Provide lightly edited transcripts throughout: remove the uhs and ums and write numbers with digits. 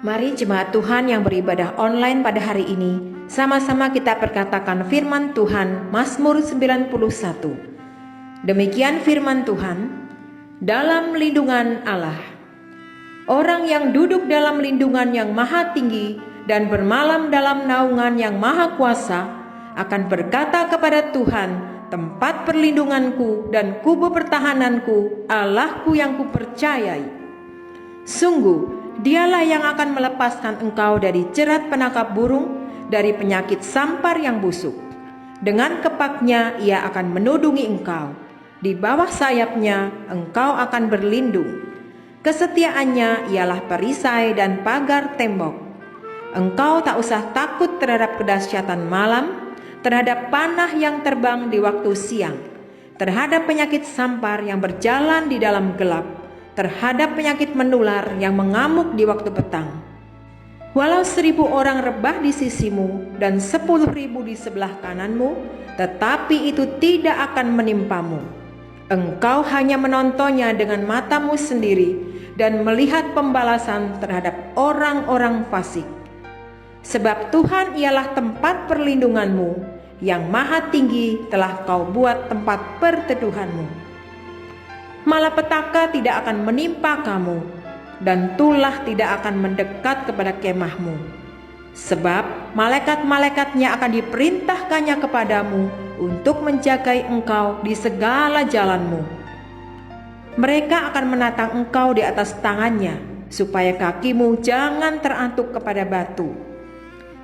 Mari jemaat Tuhan yang beribadah online pada hari ini, sama-sama kita perkatakan firman Tuhan Mazmur 91. Demikian firman Tuhan, dalam lindungan Allah. Orang yang duduk dalam lindungan yang maha tinggi dan bermalam dalam naungan yang maha kuasa akan berkata kepada Tuhan, tempat perlindunganku dan kubu pertahananku, Allahku yang kupercayai. Sungguh, Dialah yang akan melepaskan engkau dari jerat penangkap burung, dari penyakit sampar yang busuk. Dengan kepaknya ia akan menudungi engkau. Di bawah sayapnya engkau akan berlindung. Kesetiaannya ialah perisai dan pagar tembok. Engkau tak usah takut terhadap kedahsyatan malam, terhadap panah yang terbang di waktu siang, terhadap penyakit sampar yang berjalan di dalam gelap, terhadap penyakit menular yang mengamuk di waktu petang. Walau 1.000 orang rebah di sisimu dan 10.000 di sebelah kananmu, tetapi itu tidak akan menimpamu. Engkau hanya menontonnya dengan matamu sendiri dan melihat pembalasan terhadap orang-orang fasik. Sebab Tuhan ialah tempat perlindunganmu, yang maha tinggi telah kau buat tempat perteduhanmu. Malapetaka tidak akan menimpa kamu, dan tulah tidak akan mendekat kepada kemahmu. Sebab malaikat-malaikatnya akan diperintahkannya kepadamu untuk menjagai engkau di segala jalanmu. Mereka akan menatang engkau di atas tangannya, supaya kakimu jangan terantuk kepada batu.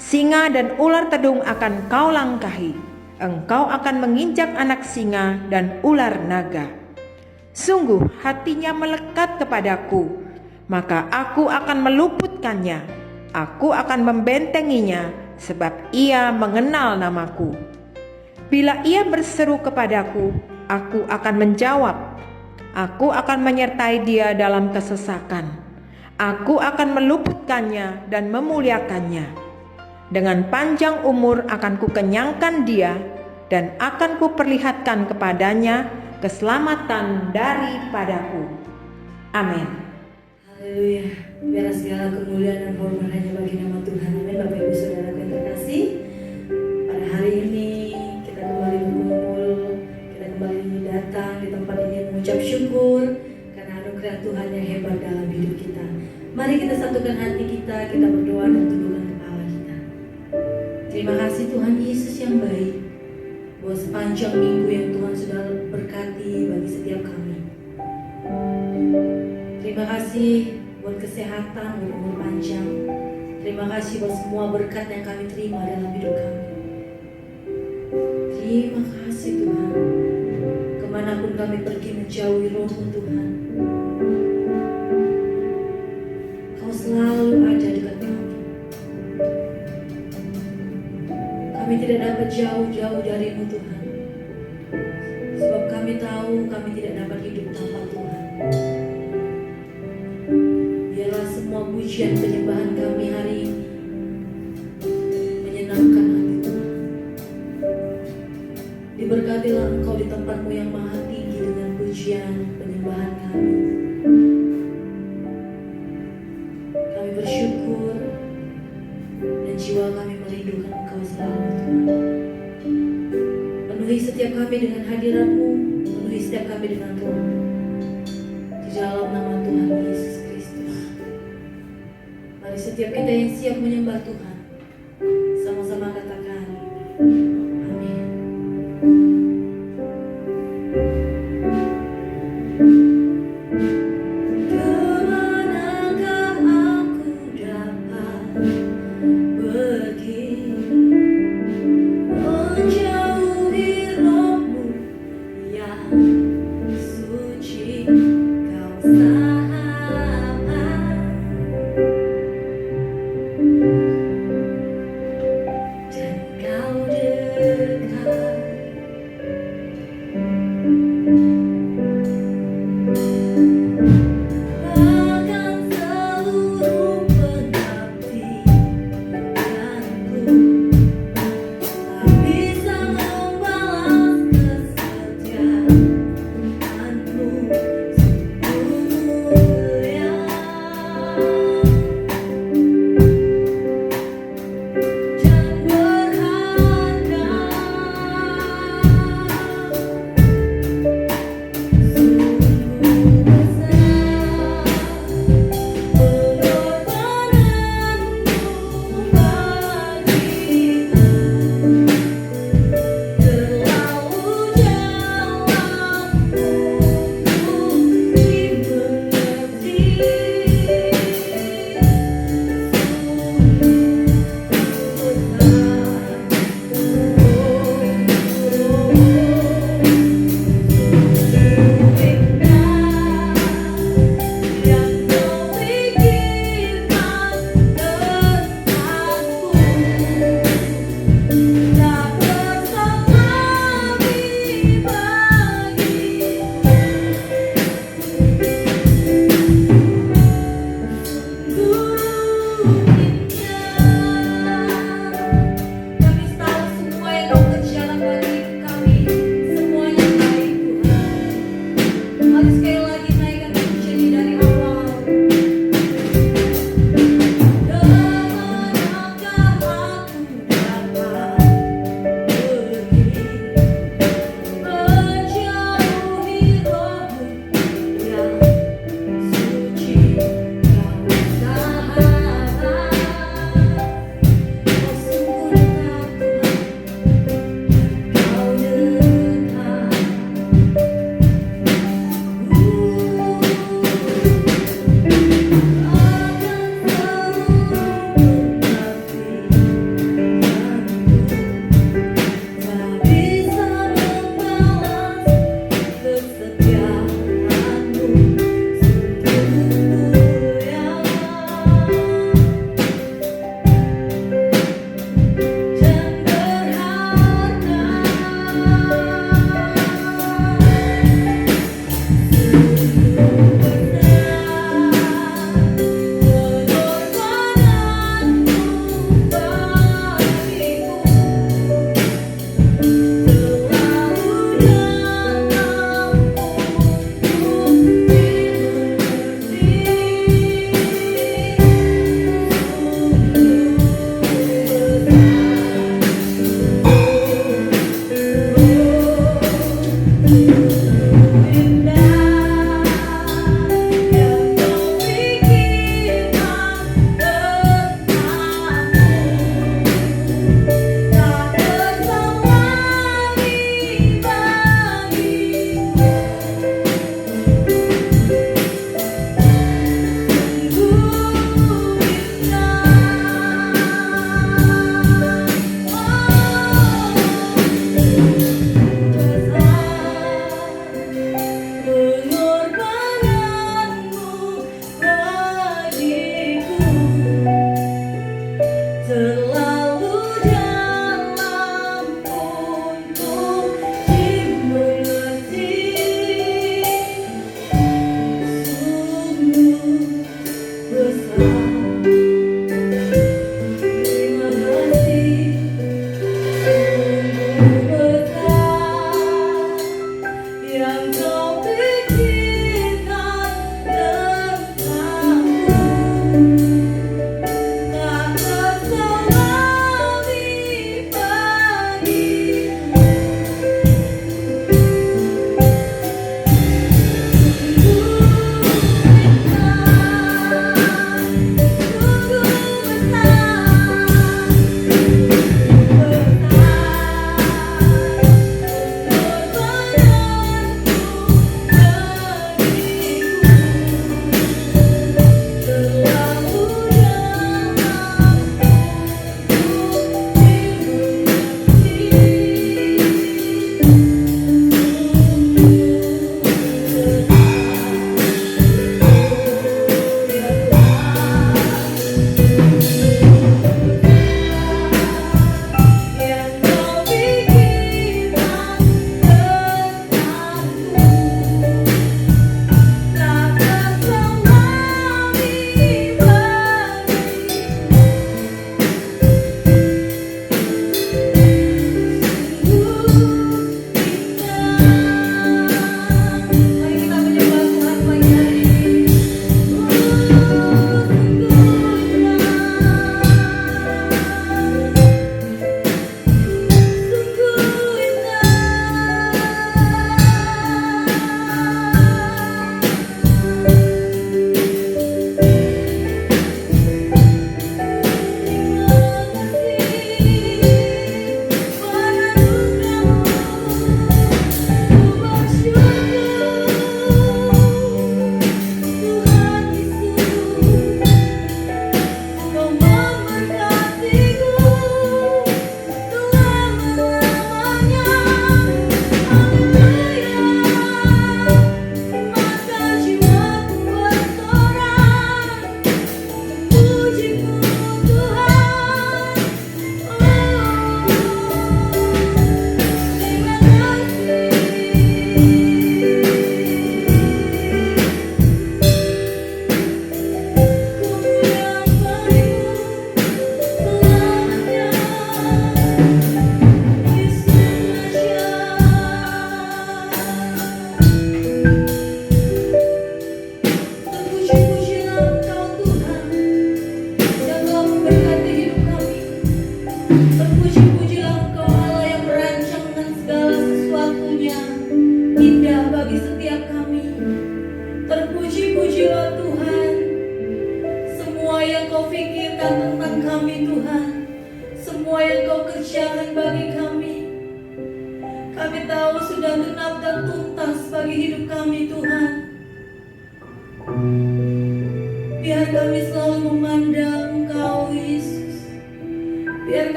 Singa dan ular tedung akan kau langkahi. Engkau akan menginjak anak singa dan ular naga. Sungguh hatinya melekat kepadaku, maka aku akan meluputkannya. Aku akan membentenginya, sebab ia mengenal namaku. Bila ia berseru kepadaku, aku akan menjawab. Aku akan menyertai dia dalam kesesakan. Aku akan meluputkannya dan memuliakannya. Dengan panjang umur akan kukenyangkan dia, dan akan kuperlihatkan kepadanya keselamatan daripadaku. Amin. Haleluya. Biarlah segala kemuliaan dan hormat hanya bagi nama Tuhan. Amin. Bapak Ibu Saudara yang terkasih, pada hari ini kita kembali berkumpul, kita kembali datang di tempat ini mengucap syukur karena anugerah Tuhan yang hebat dalam hidup kita. Mari kita satukan hati kita berdoa dan tundukkan kepala kita. Terima kasih Tuhan Yesus yang baik, buat sepanjang minggu yang Tuhan sudah berkati bagi setiap kami. Terima kasih buat kesehatan, buat umur panjang. Terima kasih buat semua berkat yang kami terima dalam hidup kami. Terima kasih Tuhan. Kemanapun kami pergi menjauhi Roh-Mu Tuhan, Kau selalu ada dekat kami. Kami tidak dapat jauh-jauh dari-Mu Tuhan, sebab kami tahu kami tidak dapat hidup tanpa Tuhan. Biarlah semua pujian penyembahan kami hari ini menyenangkan hati Tuhan. Diberkatilah Engkau di tempat-Mu yang maha tinggi dengan pujian penyembahan kami. Kami bersyukur dan jiwa kami merindukan Engkau selalu Tuhan. Penuhi setiap kami dengan hadirat-Mu, penuhi setiap kami dengan Roh-Mu. Di dalam nama Tuhan Yesus Kristus. Mari setiap kita yang siap menyembah Tuhan, sama-sama katakan amin. Kemanakah aku dapat pergi, menjauhi Roh-Mu yang suci, Kau sahabat, dan Kau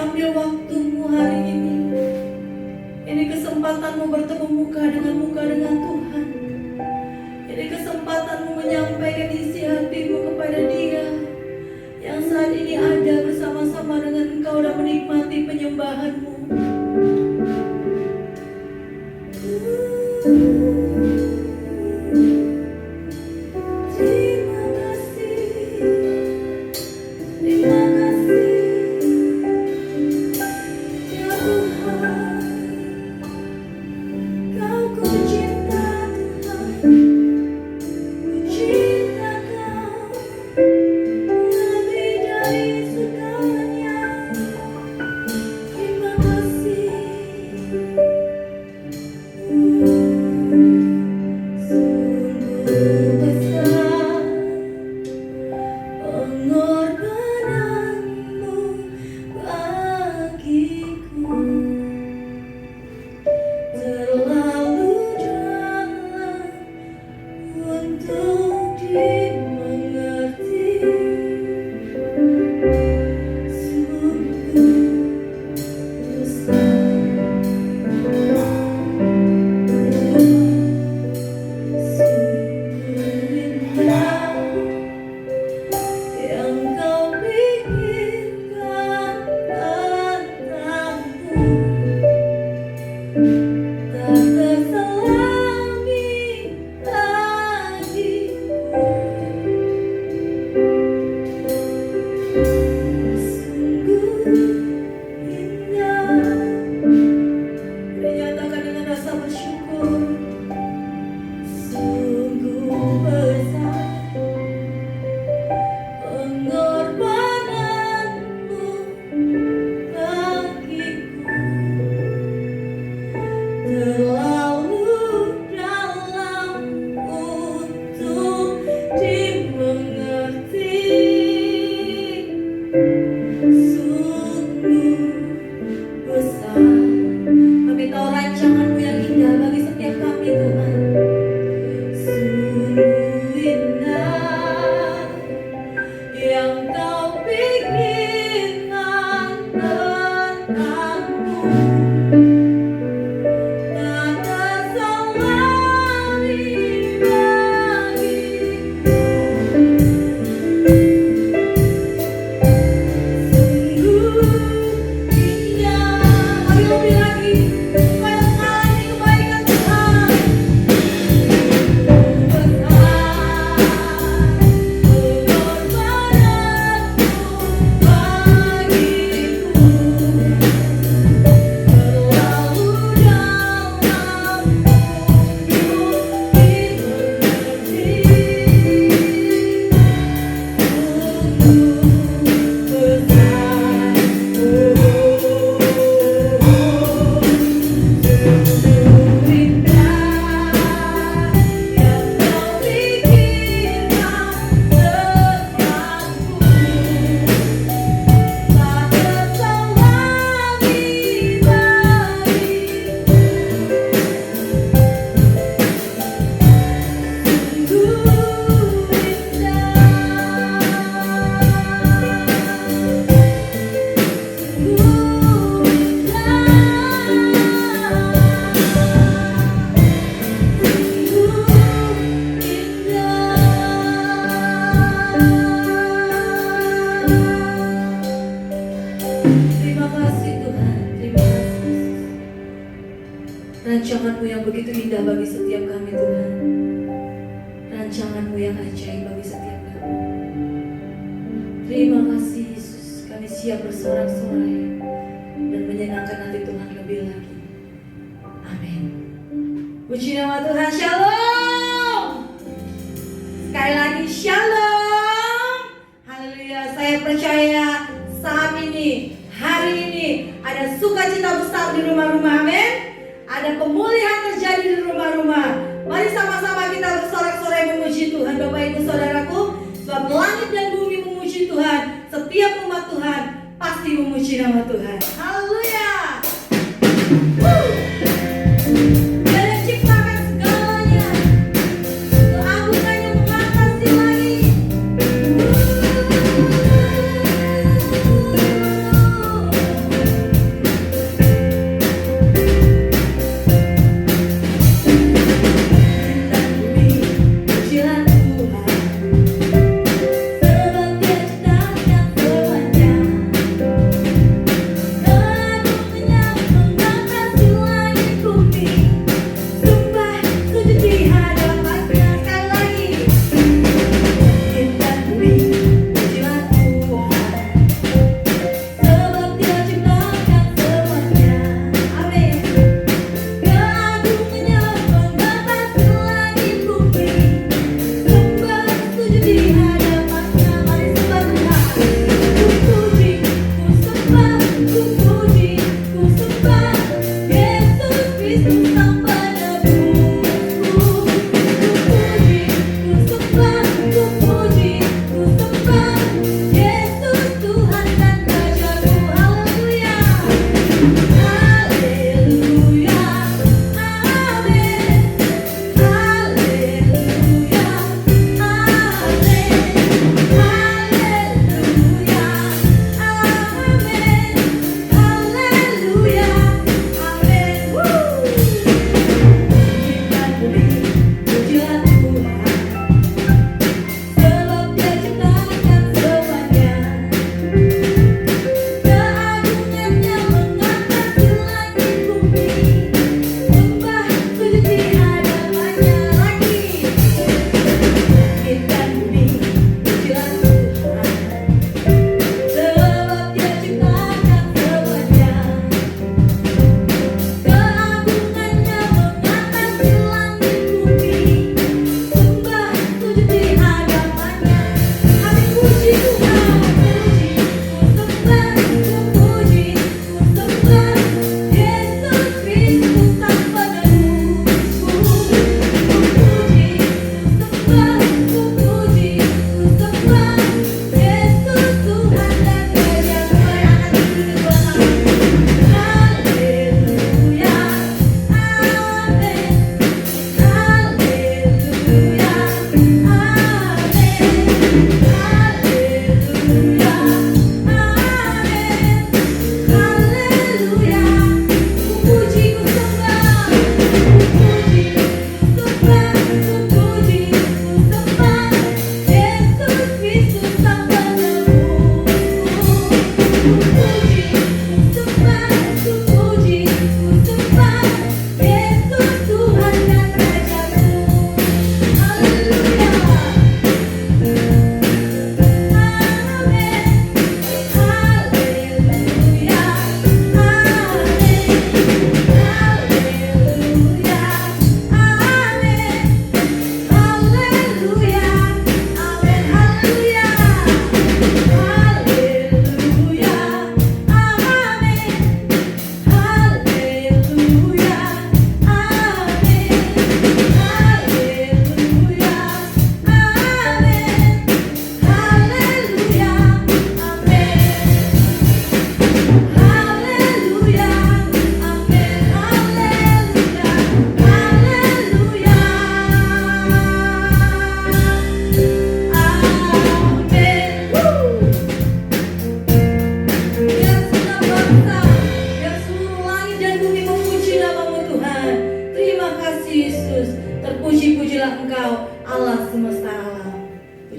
Ambil waktumu hari ini. Ini kesempatanmu bertemu muka dengan Tuhan. Ini kesempatanmu menyampaikan isi hatimu kepada Dia yang saat ini ada bersama-sama dengan engkau dan menikmati penyembahanmu. Terima kasih, terima kasih ya Tuhan. Kau ku cinta Tuhan, ku cinta Kau lebih dari segalanya. Terima kasih. Sungguh besar pengorbananmu bagiku, terlalu dalam untuk dimengerti. Sungguh besar. Yang kau pikirkan tentangku, tak terselami bagiku. Sungguh indah. Dinyatakan dengan rasa bersyukur. Sungguh besar pengorbananmu bagiku, terlalu dalam untuk dimengerti. Sungguh besar. Kami tahu rancanganmu yang indah bagi setiap kami Tuhan. Sungguh indah yang kau pikirkan tentangku, tak terselami bagiku. Sungguh indah. Mari lebih lagi supaya mengalami kebaikan Tuhan. Terima kasih Tuhan, terima kasih. Rancangan-Mu yang begitu indah bagi setiap kami Tuhan. Rancangan-Mu yang ajaib bagi setiap kami. Terima kasih Yesus, kami siap bersorak-sorai dan menyenangkan hati Tuhan lebih lagi. Amin. Puji nama Tuhan, shalom. Sekali lagi shalom. Haleluya, saya percaya saat ini, hari ini ada sukacita besar di rumah-rumah, amin. Ada pemulihan terjadi di rumah-rumah. Mari sama-sama kita bersorak-sorai memuji Tuhan, Bapak Ibu Saudaraku. Sebab langit dan bumi memuji Tuhan. Setiap umat Tuhan pasti memuji nama Tuhan. Haleluya. Dia yang ciptakan segalanya. Keagungannya mengatasi langit.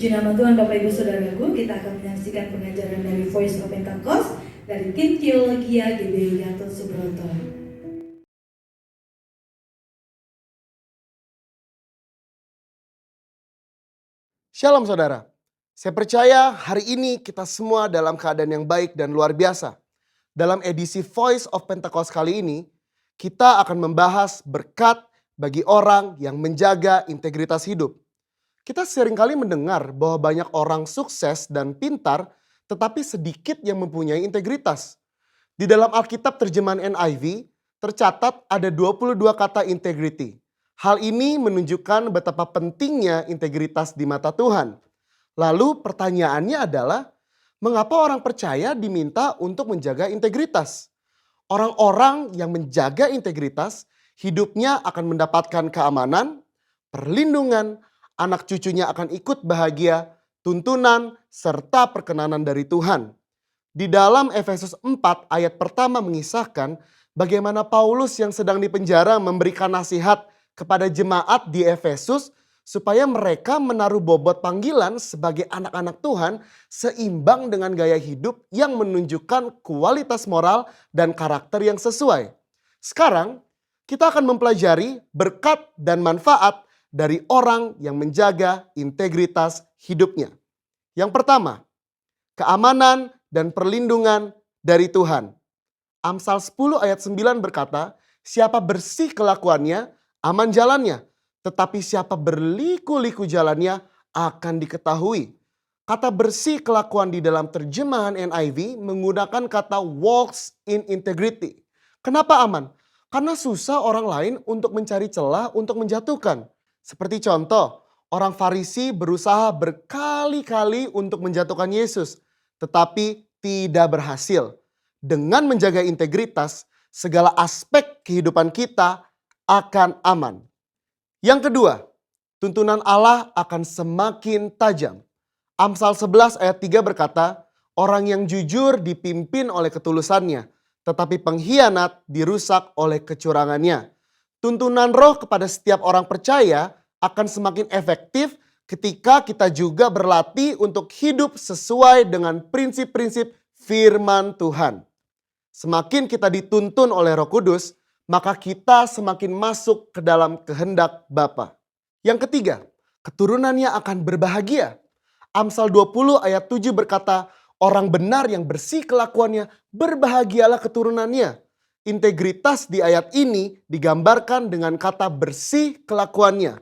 Puji nama Tuhan Bapak Ibu Saudaraku, kita akan menyaksikan pengajaran dari Voice of Pentecost dari tim Teologia GBI Gatot Subroto. Shalom saudara, saya percaya hari ini kita semua dalam keadaan yang baik dan luar biasa. Dalam edisi Voice of Pentecost kali ini, kita akan membahas berkat bagi orang yang menjaga integritas hidup. Kita seringkali mendengar bahwa banyak orang sukses dan pintar, tetapi sedikit yang mempunyai integritas. Di dalam Alkitab terjemahan NIV, tercatat ada 22 kata integrity. Hal ini menunjukkan betapa pentingnya integritas di mata Tuhan. Lalu pertanyaannya adalah, mengapa orang percaya diminta untuk menjaga integritas? Orang-orang yang menjaga integritas, hidupnya akan mendapatkan keamanan, perlindungan, anak cucunya akan ikut bahagia, tuntunan, serta perkenanan dari Tuhan. Di dalam Efesus 4 ayat pertama mengisahkan bagaimana Paulus yang sedang dipenjara memberikan nasihat kepada jemaat di Efesus supaya mereka menaruh bobot panggilan sebagai anak-anak Tuhan seimbang dengan gaya hidup yang menunjukkan kualitas moral dan karakter yang sesuai. Sekarang kita akan mempelajari berkat dan manfaat dari orang yang menjaga integritas hidupnya. Yang pertama, keamanan dan perlindungan dari Tuhan. Amsal 10 ayat 9 berkata, siapa bersih kelakuannya, aman jalannya. Tetapi siapa berliku-liku jalannya akan diketahui. Kata bersih kelakuan di dalam terjemahan NIV menggunakan kata walks in integrity. Kenapa aman? Karena susah orang lain untuk mencari celah untuk menjatuhkan. Seperti contoh, orang Farisi berusaha berkali-kali untuk menjatuhkan Yesus, tetapi tidak berhasil. Dengan menjaga integritas, segala aspek kehidupan kita akan aman. Yang kedua, tuntunan Allah akan semakin tajam. Amsal 11 ayat 3 berkata, orang yang jujur dipimpin oleh ketulusannya, tetapi pengkhianat dirusak oleh kecurangannya. Tuntunan roh kepada setiap orang percaya akan semakin efektif ketika kita juga berlatih untuk hidup sesuai dengan prinsip-prinsip firman Tuhan. Semakin kita dituntun oleh Roh Kudus, maka kita semakin masuk ke dalam kehendak Bapa. Yang ketiga, keturunannya akan berbahagia. Amsal 20 ayat 7 berkata, orang benar yang bersih kelakuannya, berbahagialah keturunannya. Integritas di ayat ini digambarkan dengan kata bersih kelakuannya.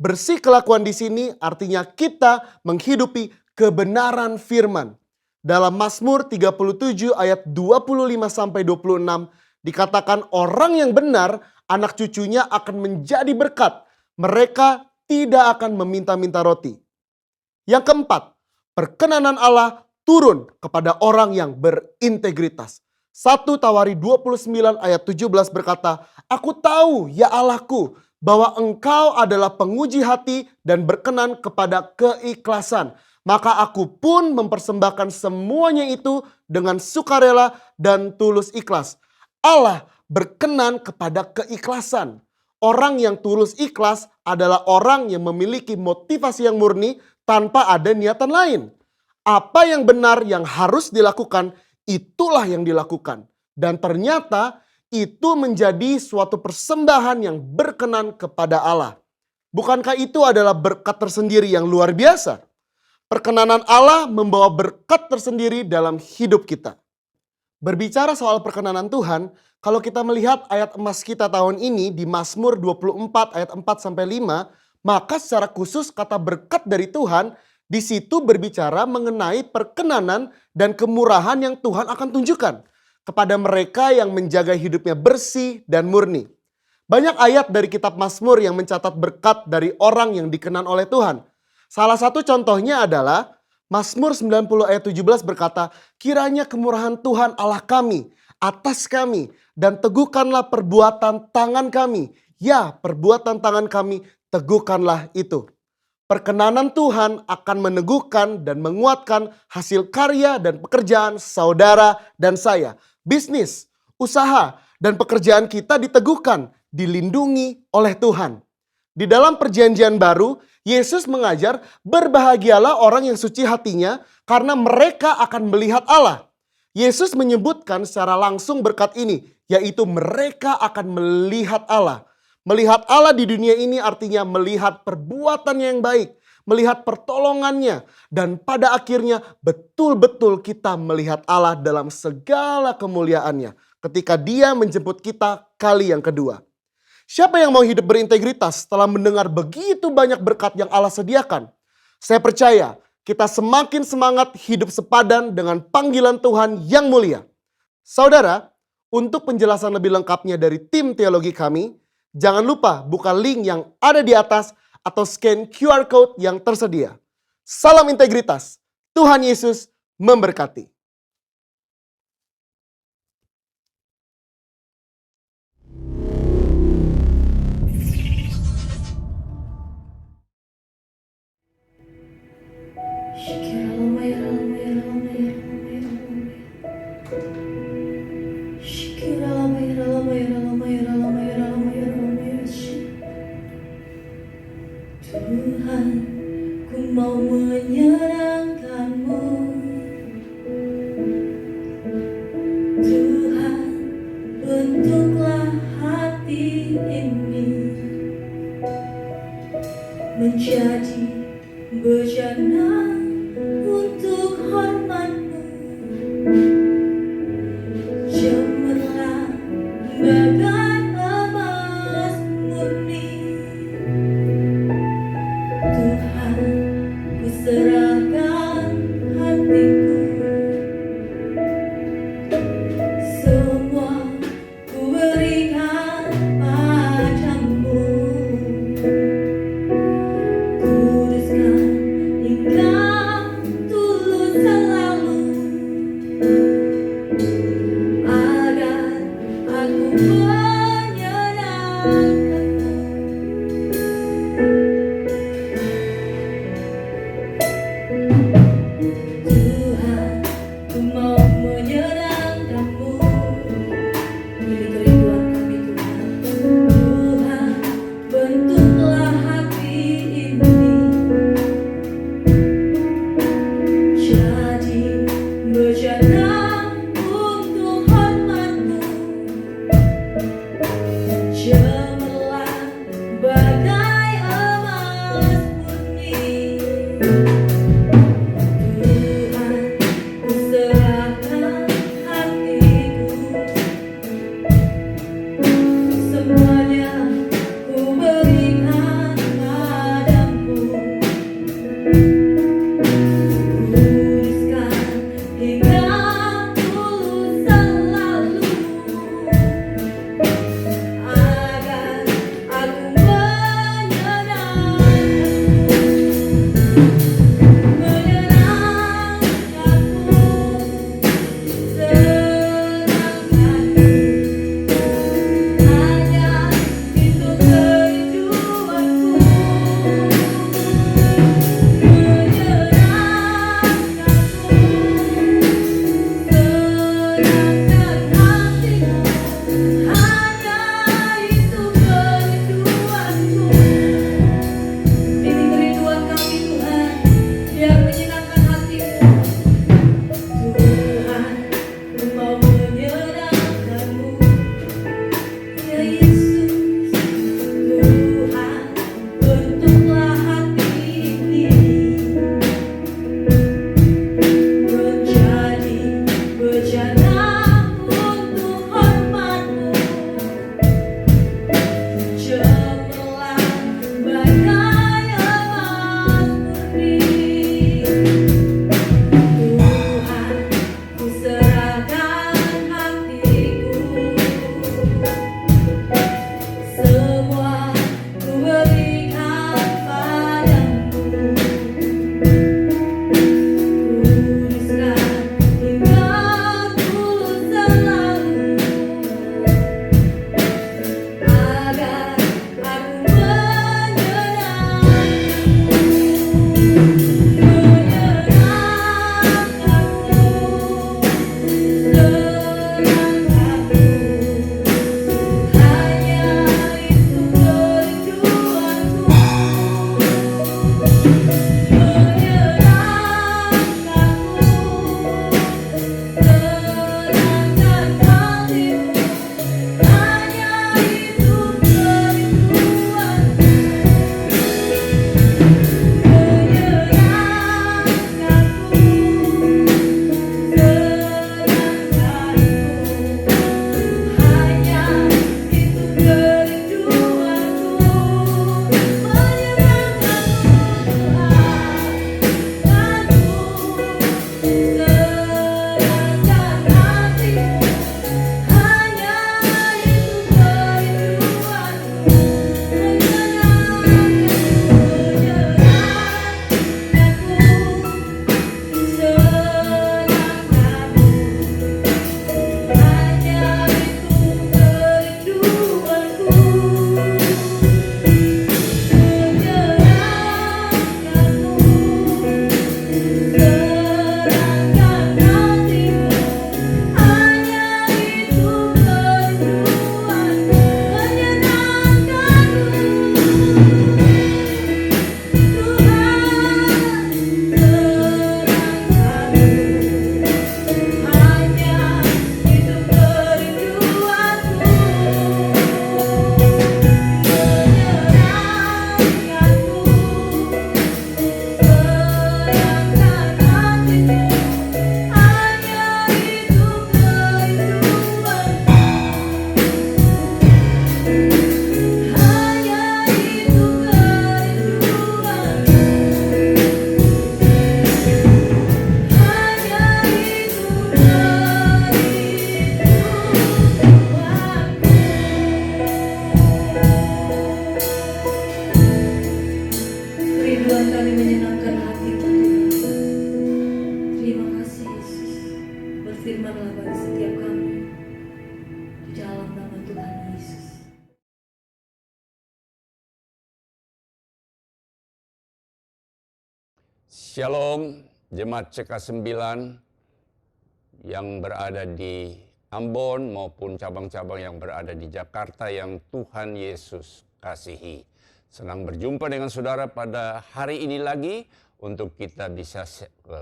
Bersih kelakuan di sini artinya kita menghidupi kebenaran firman. Dalam Mazmur 37 ayat 25-26 dikatakan orang yang benar anak cucunya akan menjadi berkat. Mereka tidak akan meminta-minta roti. Yang keempat, perkenanan Allah turun kepada orang yang berintegritas. 1 Tawari 29 ayat 17 berkata, aku tahu ya Allahku bahwa engkau adalah penguji hati dan berkenan kepada keikhlasan. Maka aku pun mempersembahkan semuanya itu dengan sukarela dan tulus ikhlas. Allah berkenan kepada keikhlasan. Orang yang tulus ikhlas adalah orang yang memiliki motivasi yang murni tanpa ada niatan lain. Apa yang benar yang harus dilakukan, itulah yang dilakukan. Dan ternyata itu menjadi suatu persembahan yang berkenan kepada Allah. Bukankah itu adalah berkat tersendiri yang luar biasa? Perkenanan Allah membawa berkat tersendiri dalam hidup kita. Berbicara soal perkenanan Tuhan, kalau kita melihat ayat emas kita tahun ini di Mazmur 24 ayat 4-5, maka secara khusus kata berkat dari Tuhan di situ berbicara mengenai perkenanan dan kemurahan yang Tuhan akan tunjukkan kepada mereka yang menjaga hidupnya bersih dan murni. Banyak ayat dari kitab Mazmur yang mencatat berkat dari orang yang dikenan oleh Tuhan. Salah satu contohnya adalah Mazmur 90 ayat 17 berkata, kiranya kemurahan Tuhan Allah kami atas kami dan teguhkanlah perbuatan tangan kami. Ya, perbuatan tangan kami teguhkanlah itu. Perkenanan Tuhan akan meneguhkan dan menguatkan hasil karya dan pekerjaan saudara dan saya. Bisnis, usaha, dan pekerjaan kita diteguhkan, dilindungi oleh Tuhan. Di dalam perjanjian baru, Yesus mengajar berbahagialah orang yang suci hatinya karena mereka akan melihat Allah. Yesus menyebutkan secara langsung berkat ini, yaitu mereka akan melihat Allah. Melihat Allah di dunia ini artinya melihat perbuatannya yang baik, melihat pertolongannya, dan pada akhirnya betul-betul kita melihat Allah dalam segala kemuliaannya ketika Dia menjemput kita kali yang kedua. Siapa yang mau hidup berintegritas setelah mendengar begitu banyak berkat yang Allah sediakan? Saya percaya kita semakin semangat hidup sepadan dengan panggilan Tuhan yang mulia. Saudara, untuk penjelasan lebih lengkapnya dari tim teologi kami, jangan lupa buka link yang ada di atas atau scan QR Code yang tersedia. Salam integritas, Tuhan Yesus memberkati. Tuhan, ku mau menyenangkan-Mu. Tuhan, bentuklah hati ini menjadi bejana untuk hormat-Mu. Cemerlang bagai emas murni. Tuhan, ku serahkan hatiku. Semua ku berikan padamu. Kuduskan Engkau tulus selalu, agar aku menyenangkan-Mu. Tuhan, ku mau menyenangkan-Mu. Ini kerinduan kami Tuhan. Tuhan, bentuklah hati ini jadi bejana untuk hormat-Mu. Tuhan Yesus. Shalom, jemaat CK9 yang berada di Ambon maupun cabang-cabang yang berada di Jakarta yang Tuhan Yesus kasihi. Senang berjumpa dengan saudara pada hari ini lagi untuk kita bisa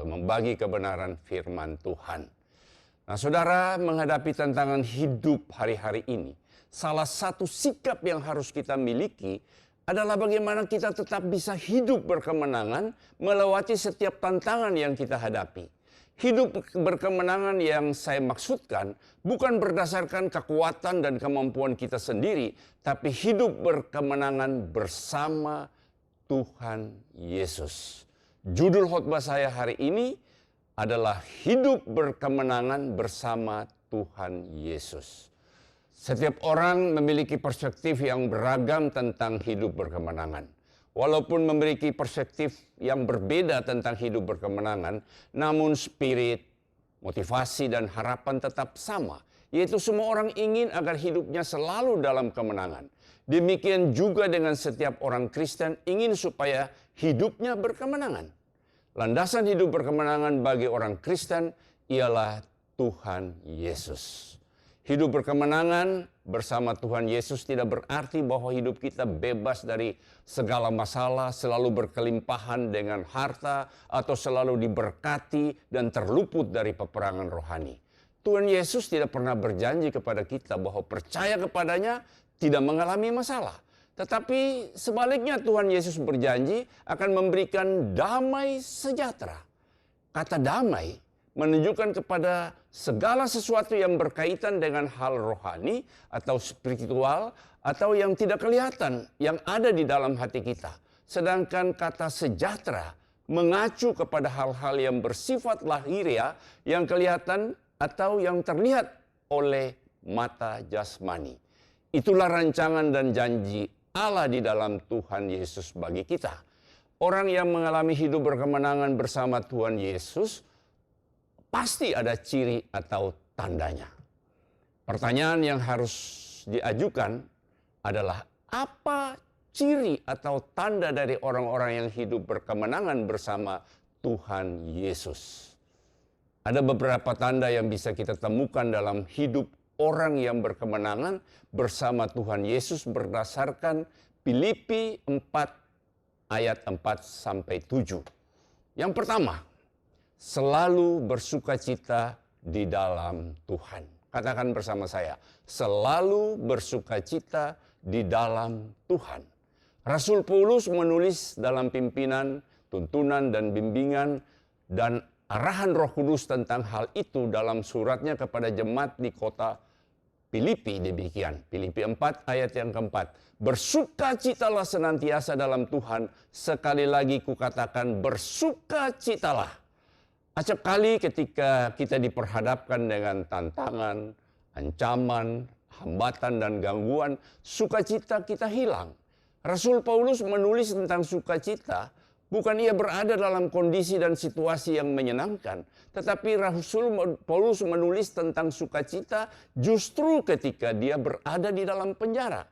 membagi kebenaran firman Tuhan. Nah, saudara, menghadapi tantangan hidup hari-hari ini, salah satu sikap yang harus kita miliki adalah bagaimana kita tetap bisa hidup berkemenangan melewati setiap tantangan yang kita hadapi. Hidup berkemenangan yang saya maksudkan bukan berdasarkan kekuatan dan kemampuan kita sendiri, tapi hidup berkemenangan bersama Tuhan Yesus. Judul khotbah saya hari ini adalah hidup berkemenangan bersama Tuhan Yesus. Setiap orang memiliki perspektif yang beragam tentang hidup berkemenangan. Walaupun memiliki perspektif yang berbeda tentang hidup berkemenangan, namun spirit, motivasi, dan harapan tetap sama. Yaitu semua orang ingin agar hidupnya selalu dalam kemenangan. Demikian juga dengan setiap orang Kristen ingin supaya hidupnya berkemenangan. Landasan hidup berkemenangan bagi orang Kristen ialah Tuhan Yesus. Hidup berkemenangan bersama Tuhan Yesus tidak berarti bahwa hidup kita bebas dari segala masalah, selalu berkelimpahan dengan harta, atau selalu diberkati dan terluput dari peperangan rohani. Tuhan Yesus tidak pernah berjanji kepada kita bahwa percaya kepadanya tidak mengalami masalah. Tetapi sebaliknya Tuhan Yesus berjanji akan memberikan damai sejahtera. Kata damai menunjukkan kepada segala sesuatu yang berkaitan dengan hal rohani atau spiritual atau yang tidak kelihatan yang ada di dalam hati kita. Sedangkan kata sejahtera mengacu kepada hal-hal yang bersifat lahiriah yang kelihatan atau yang terlihat oleh mata jasmani. Itulah rancangan dan janji Allah di dalam Tuhan Yesus bagi kita. Orang yang mengalami hidup berkemenangan bersama Tuhan Yesus pasti ada ciri atau tandanya. Pertanyaan yang harus diajukan adalah apa ciri atau tanda dari orang-orang yang hidup berkemenangan bersama Tuhan Yesus? Ada beberapa tanda yang bisa kita temukan dalam hidup orang yang berkemenangan bersama Tuhan Yesus berdasarkan Filipi 4 ayat 4-7. Yang pertama, selalu bersukacita di dalam Tuhan. Katakan bersama saya, selalu bersukacita di dalam Tuhan. Rasul Paulus menulis dalam pimpinan, tuntunan, dan bimbingan dan arahan Roh Kudus tentang hal itu dalam suratnya kepada jemaat di kota Filipi demikian. Filipi 4 ayat yang keempat. Bersukacitalah senantiasa dalam Tuhan. Sekali lagi kukatakan bersukacitalah. Acap kali ketika kita diperhadapkan dengan tantangan, ancaman, hambatan, dan gangguan, sukacita kita hilang. Rasul Paulus menulis tentang sukacita, bukan ia berada dalam kondisi dan situasi yang menyenangkan, tetapi Rasul Paulus menulis tentang sukacita justru ketika dia berada di dalam penjara.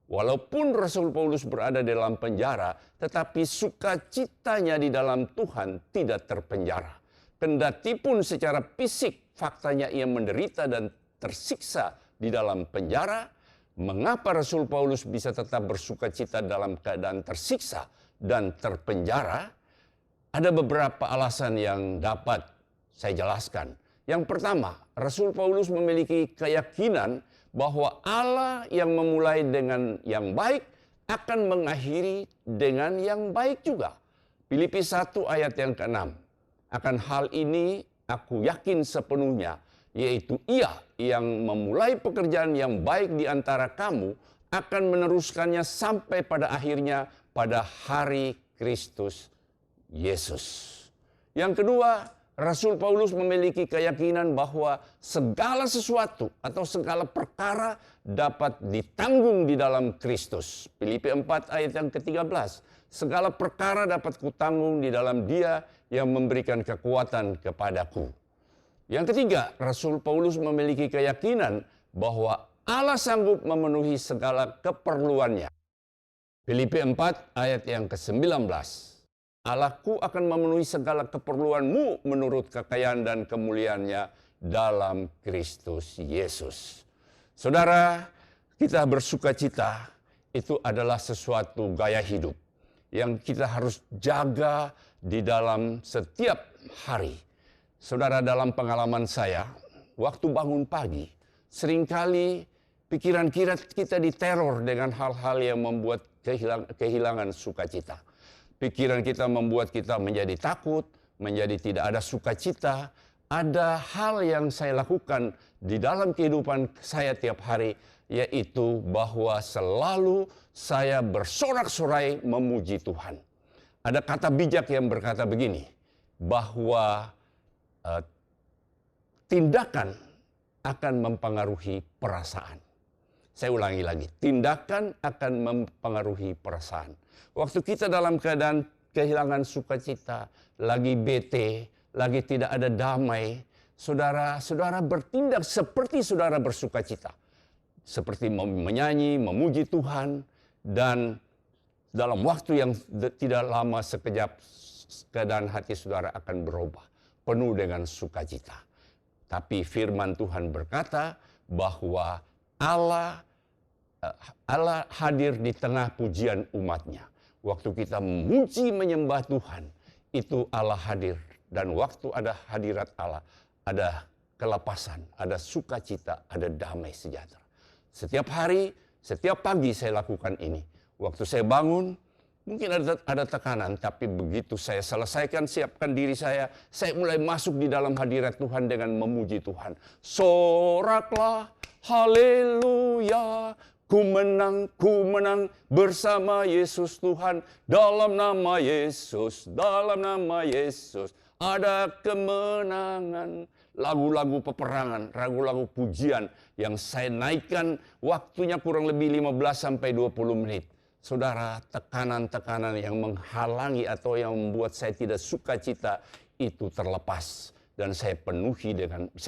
Walaupun Rasul Paulus berada di dalam penjara, tetapi sukacitanya di dalam Tuhan tidak terpenjara. Kendati pun secara fisik faktanya ia menderita dan tersiksa di dalam penjara, mengapa Rasul Paulus bisa tetap bersukacita dalam keadaan tersiksa dan terpenjara? Ada beberapa alasan yang dapat saya jelaskan. Yang pertama, Rasul Paulus memiliki keyakinan bahwa Allah yang memulai dengan yang baik akan mengakhiri dengan yang baik juga. Filipi 1 ayat yang ke-6. Akan hal ini aku yakin sepenuhnya, yaitu Ia yang memulai pekerjaan yang baik di antara kamu akan meneruskannya sampai pada akhirnya pada hari Kristus Yesus. Yang kedua, Rasul Paulus memiliki keyakinan bahwa segala sesuatu atau segala perkara dapat ditanggung di dalam Kristus. Filipi 4 ayat yang ke-13. Segala perkara dapat kutanggung di dalam Dia yang memberikan kekuatan kepadaku. Yang ketiga, Rasul Paulus memiliki keyakinan bahwa Allah sanggup memenuhi segala keperluannya. Filipi 4 ayat yang ke-19. Allahku akan memenuhi segala keperluanmu menurut kekayaan dan kemuliaannya dalam Kristus Yesus. Saudara, kita bersukacita itu adalah sesuatu gaya hidup yang kita harus jaga di dalam setiap hari. Saudara, dalam pengalaman saya, waktu bangun pagi, seringkali pikiran kita diteror dengan hal-hal yang membuat kehilangan sukacita. Pikiran kita membuat kita menjadi takut, menjadi tidak ada sukacita. Ada hal yang saya lakukan di dalam kehidupan saya tiap hari, yaitu bahwa selalu saya bersorak-sorai memuji Tuhan. Ada kata bijak yang berkata begini, bahwa tindakan akan mempengaruhi perasaan. Saya ulangi lagi, tindakan akan mempengaruhi perasaan. Waktu kita dalam keadaan kehilangan sukacita, lagi bete, lagi tidak ada damai, saudara bertindak seperti saudara bersukacita. Seperti menyanyi, memuji Tuhan, dan dalam waktu yang tidak lama sekejap, keadaan hati saudara akan berubah, penuh dengan sukacita. Tapi firman Tuhan berkata bahwa Allah hadir di tengah pujian umatnya. Waktu kita memuji menyembah Tuhan, itu Allah hadir. Dan waktu ada hadirat Allah, ada kelepasan, ada sukacita, ada damai sejahtera. Setiap hari, setiap pagi saya lakukan ini. Waktu saya bangun, mungkin ada tekanan, tapi begitu saya selesaikan, siapkan diri saya mulai masuk di dalam hadirat Tuhan dengan memuji Tuhan. Soraklah, haleluya. Ku menang bersama Yesus Tuhan. Dalam nama Yesus ada kemenangan. Lagu-lagu peperangan, lagu-lagu pujian yang saya naikkan waktunya kurang lebih 15-20 menit. Saudara, tekanan-tekanan yang menghalangi atau yang membuat saya tidak sukacita itu terlepas. Dan saya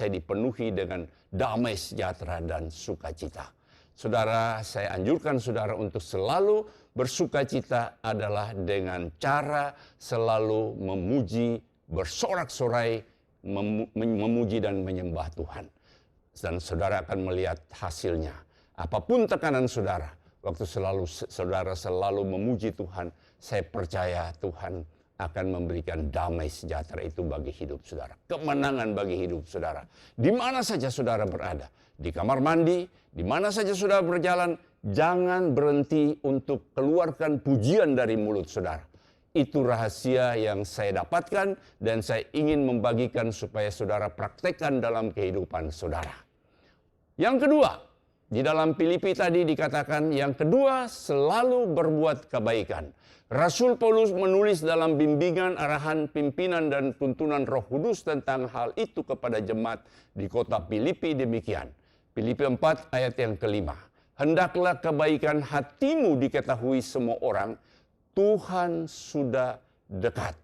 dipenuhi dengan damai sejahtera dan sukacita. Saudara, saya anjurkan saudara untuk selalu bersukacita adalah dengan cara selalu memuji, bersorak-sorai, memuji dan menyembah Tuhan. Dan saudara akan melihat hasilnya. Apapun tekanan saudara, waktu saudara selalu memuji Tuhan, saya percaya Tuhan akan memberikan damai sejahtera itu bagi hidup saudara. Kemenangan bagi hidup saudara. Di mana saja saudara berada. Di kamar mandi, di mana saja saudara berjalan, jangan berhenti untuk keluarkan pujian dari mulut saudara. Itu rahasia yang saya dapatkan dan saya ingin membagikan supaya saudara praktekkan dalam kehidupan saudara. Yang kedua, di dalam Filipi tadi dikatakan yang kedua selalu berbuat kebaikan. Rasul Paulus menulis dalam bimbingan, arahan, pimpinan dan tuntunan Roh Kudus tentang hal itu kepada jemaat di kota Filipi demikian. Filipi 4 ayat yang kelima. Hendaklah kebaikan hatimu diketahui semua orang, Tuhan sudah dekat.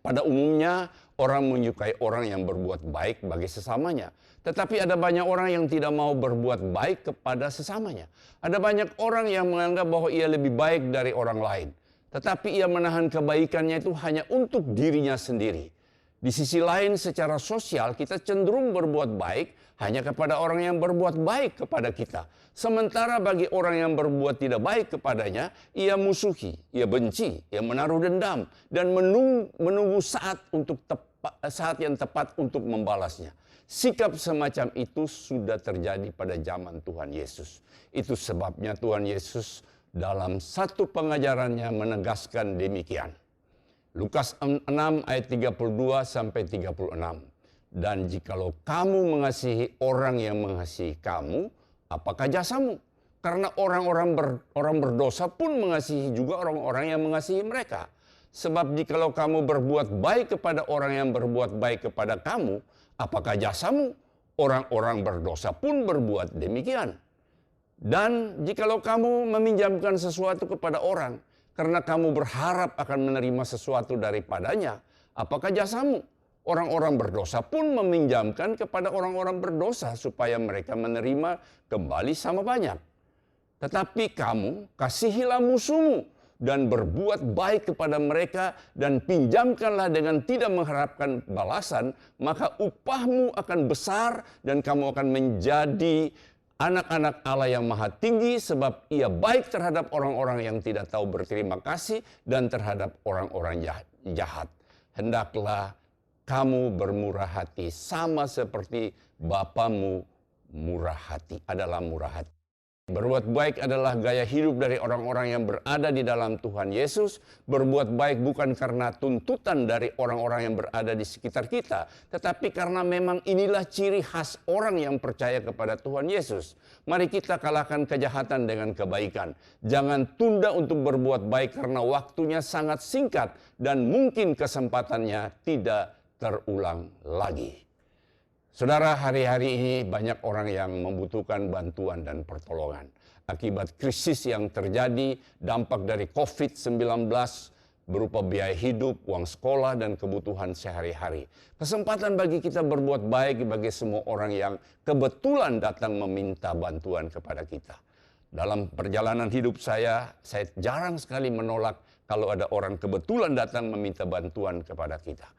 Pada umumnya orang menyukai orang yang berbuat baik bagi sesamanya. Tetapi ada banyak orang yang tidak mau berbuat baik kepada sesamanya. Ada banyak orang yang menganggap bahwa ia lebih baik dari orang lain. Tetapi ia menahan kebaikannya itu hanya untuk dirinya sendiri. Di sisi lain secara sosial kita cenderung berbuat baik hanya kepada orang yang berbuat baik kepada kita. Sementara bagi orang yang berbuat tidak baik kepadanya, ia musuhi, ia benci, ia menaruh dendam dan menunggu saat yang tepat untuk membalasnya. Sikap semacam itu sudah terjadi pada zaman Tuhan Yesus. Itu sebabnya Tuhan Yesus dalam satu pengajarannya menegaskan demikian. Lukas 6 ayat 32 sampai 36. Dan jikalau kamu mengasihi orang yang mengasihi kamu, apakah jasamu? Karena orang berdosa pun mengasihi juga orang-orang yang mengasihi mereka. Sebab jikalau kamu berbuat baik kepada orang yang berbuat baik kepada kamu, apakah jasamu? Orang-orang berdosa pun berbuat demikian. Dan jikalau kamu meminjamkan sesuatu kepada orang, karena kamu berharap akan menerima sesuatu daripadanya, apakah jasamu? Orang-orang berdosa pun meminjamkan kepada orang-orang berdosa supaya mereka menerima kembali sama banyak. Tetapi kamu kasihilah musuhmu dan berbuat baik kepada mereka dan pinjamkanlah dengan tidak mengharapkan balasan, maka upahmu akan besar dan kamu akan menjadi anak-anak Allah yang maha tinggi, sebab ia baik terhadap orang-orang yang tidak tahu berterima kasih dan terhadap orang-orang jahat. Hendaklah kamu bermurah hati sama seperti Bapamu adalah murah hati. Berbuat baik adalah gaya hidup dari orang-orang yang berada di dalam Tuhan Yesus. Berbuat baik bukan karena tuntutan dari orang-orang yang berada di sekitar kita, tetapi karena memang inilah ciri khas orang yang percaya kepada Tuhan Yesus. Mari kita kalahkan kejahatan dengan kebaikan. Jangan tunda untuk berbuat baik karena waktunya sangat singkat dan mungkin kesempatannya tidak terulang lagi. Saudara, hari-hari ini banyak orang yang membutuhkan bantuan dan pertolongan. Akibat krisis yang terjadi, dampak dari COVID-19 berupa biaya hidup, uang sekolah, dan kebutuhan sehari-hari. Kesempatan bagi kita berbuat baik bagi semua orang yang kebetulan datang meminta bantuan kepada kita. Dalam perjalanan hidup saya jarang sekali menolak kalau ada orang kebetulan datang meminta bantuan kepada kita.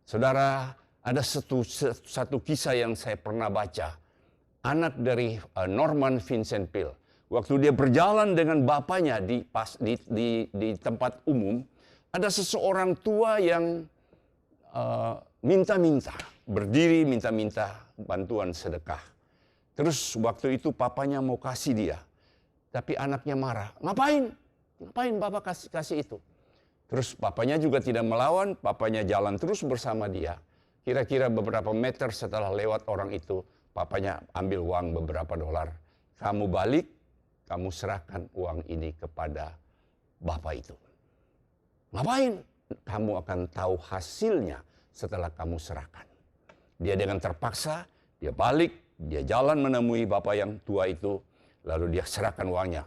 Saudara, ada satu kisah yang saya pernah baca. Anak dari Norman Vincent Peale. Waktu dia berjalan dengan bapaknya di tempat umum, ada seseorang tua yang minta-minta, berdiri minta-minta bantuan sedekah. Terus waktu itu papanya mau kasih dia, tapi anaknya marah. Ngapain bapak kasih itu? Terus papanya juga tidak melawan, papanya jalan terus bersama dia. Kira-kira beberapa meter setelah lewat orang itu, papanya ambil uang beberapa dolar. Kamu balik, kamu serahkan uang ini kepada bapak itu. Ngapain? Kamu akan tahu hasilnya setelah kamu serahkan. Dia dengan terpaksa, dia balik, dia jalan menemui bapak yang tua itu, lalu dia serahkan uangnya.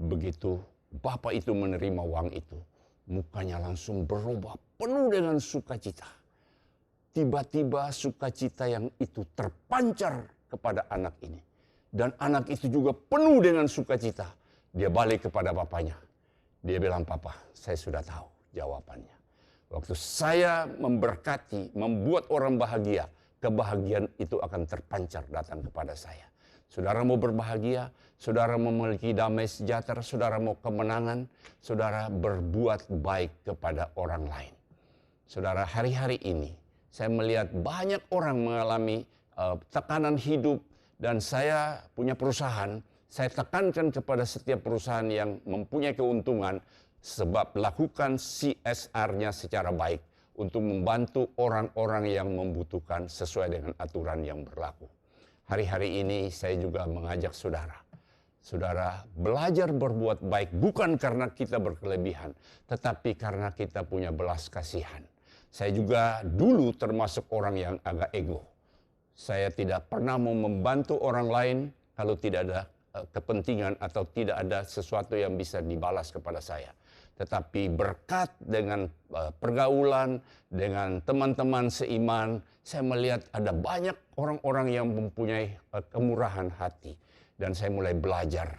Begitu bapak itu menerima uang itu, mukanya langsung berubah penuh dengan sukacita. Tiba-tiba sukacita yang itu terpancar kepada anak ini. Dan anak itu juga penuh dengan sukacita. Dia balik kepada bapaknya. Dia bilang, "Papa, saya sudah tahu jawabannya. Waktu saya memberkati, membuat orang bahagia, kebahagiaan itu akan terpancar datang kepada saya. Saudara mau berbahagia, saudara memiliki damai sejahtera, saudara mau kemenangan, saudara berbuat baik kepada orang lain." Saudara, hari-hari ini saya melihat banyak orang mengalami tekanan hidup, dan saya punya perusahaan. Saya tekankan kepada setiap perusahaan yang mempunyai keuntungan, sebab lakukan CSR-nya secara baik untuk membantu orang-orang yang membutuhkan sesuai dengan aturan yang berlaku. Hari-hari ini saya juga mengajak saudara belajar berbuat baik bukan karena kita berkelebihan, tetapi karena kita punya belas kasihan. Saya juga dulu termasuk orang yang agak ego. Saya tidak pernah mau membantu orang lain kalau tidak ada kepentingan atau tidak ada sesuatu yang bisa dibalas kepada saya. Tetapi berkat dengan pergaulan, dengan teman-teman seiman, saya melihat ada banyak orang-orang yang mempunyai kemurahan hati. Dan saya mulai belajar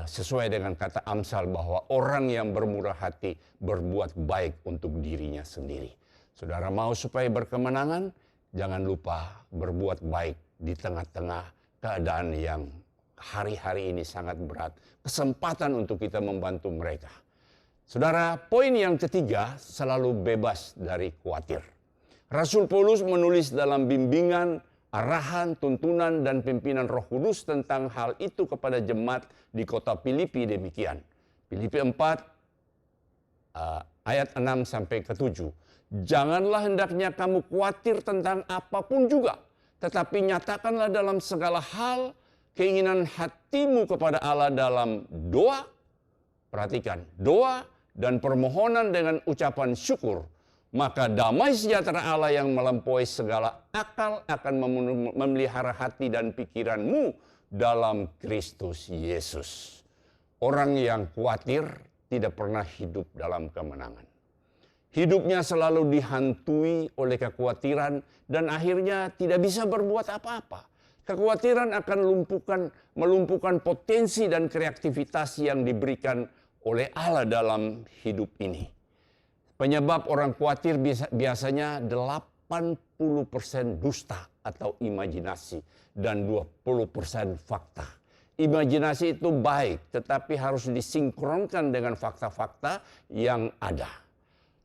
sesuai dengan kata Amsal bahwa orang yang bermurah hati berbuat baik untuk dirinya sendiri. Saudara mau supaya berkemenangan, jangan lupa berbuat baik di tengah-tengah keadaan yang hari-hari ini sangat berat. Kesempatan untuk kita membantu mereka. Saudara, poin yang ketiga, selalu bebas dari khawatir. Rasul Paulus menulis dalam bimbingan, arahan, tuntunan, dan pimpinan Roh Kudus tentang hal itu kepada jemaat di kota Filipi demikian. Filipi 4 ayat 6 sampai ke 7. Janganlah hendaknya kamu khawatir tentang apapun juga, tetapi nyatakanlah dalam segala hal keinginan hatimu kepada Allah dalam doa. Perhatikan, doa dan permohonan dengan ucapan syukur. Maka damai sejahtera Allah yang melampaui segala akal akan memelihara hati dan pikiranmu dalam Kristus Yesus. Orang yang khawatir tidak pernah hidup dalam kemenangan. Hidupnya selalu dihantui oleh kekhawatiran dan akhirnya tidak bisa berbuat apa-apa. Kekhawatiran akan melumpuhkan potensi dan kreativitas yang diberikan oleh Allah dalam hidup ini. Penyebab orang khawatir biasanya 80% dusta atau imajinasi dan 20% fakta. Imajinasi itu baik, tetapi harus disinkronkan dengan fakta-fakta yang ada.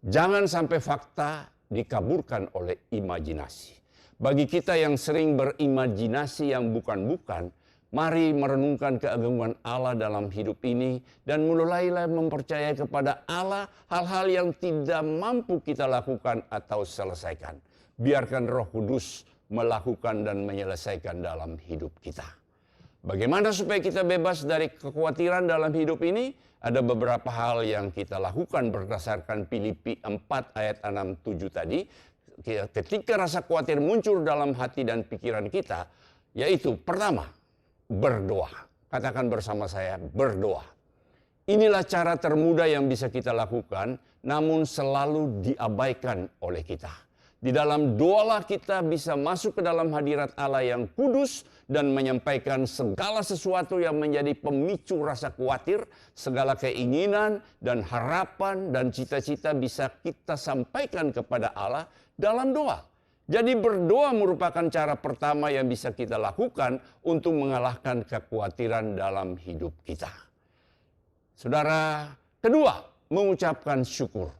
Jangan sampai fakta dikaburkan oleh imajinasi. Bagi kita yang sering berimajinasi yang bukan-bukan, mari merenungkan keagungan Allah dalam hidup ini dan mulailah mempercayai kepada Allah hal-hal yang tidak mampu kita lakukan atau selesaikan. Biarkan Roh Kudus melakukan dan menyelesaikan dalam hidup kita. Bagaimana supaya kita bebas dari kekhawatiran dalam hidup ini? Ada beberapa hal yang kita lakukan berdasarkan Filipi 4 ayat 6-7 tadi. Ketika rasa khawatir muncul dalam hati dan pikiran kita, yaitu pertama, berdoa. Katakan bersama saya, berdoa. Inilah cara termudah yang bisa kita lakukan, namun selalu diabaikan oleh kita. Di dalam doalah kita bisa masuk ke dalam hadirat Allah yang kudus dan menyampaikan segala sesuatu yang menjadi pemicu rasa khawatir, segala keinginan dan harapan dan cita-cita bisa kita sampaikan kepada Allah dalam doa. Jadi berdoa merupakan cara pertama yang bisa kita lakukan untuk mengalahkan kekhawatiran dalam hidup kita. Saudara, kedua, mengucapkan syukur.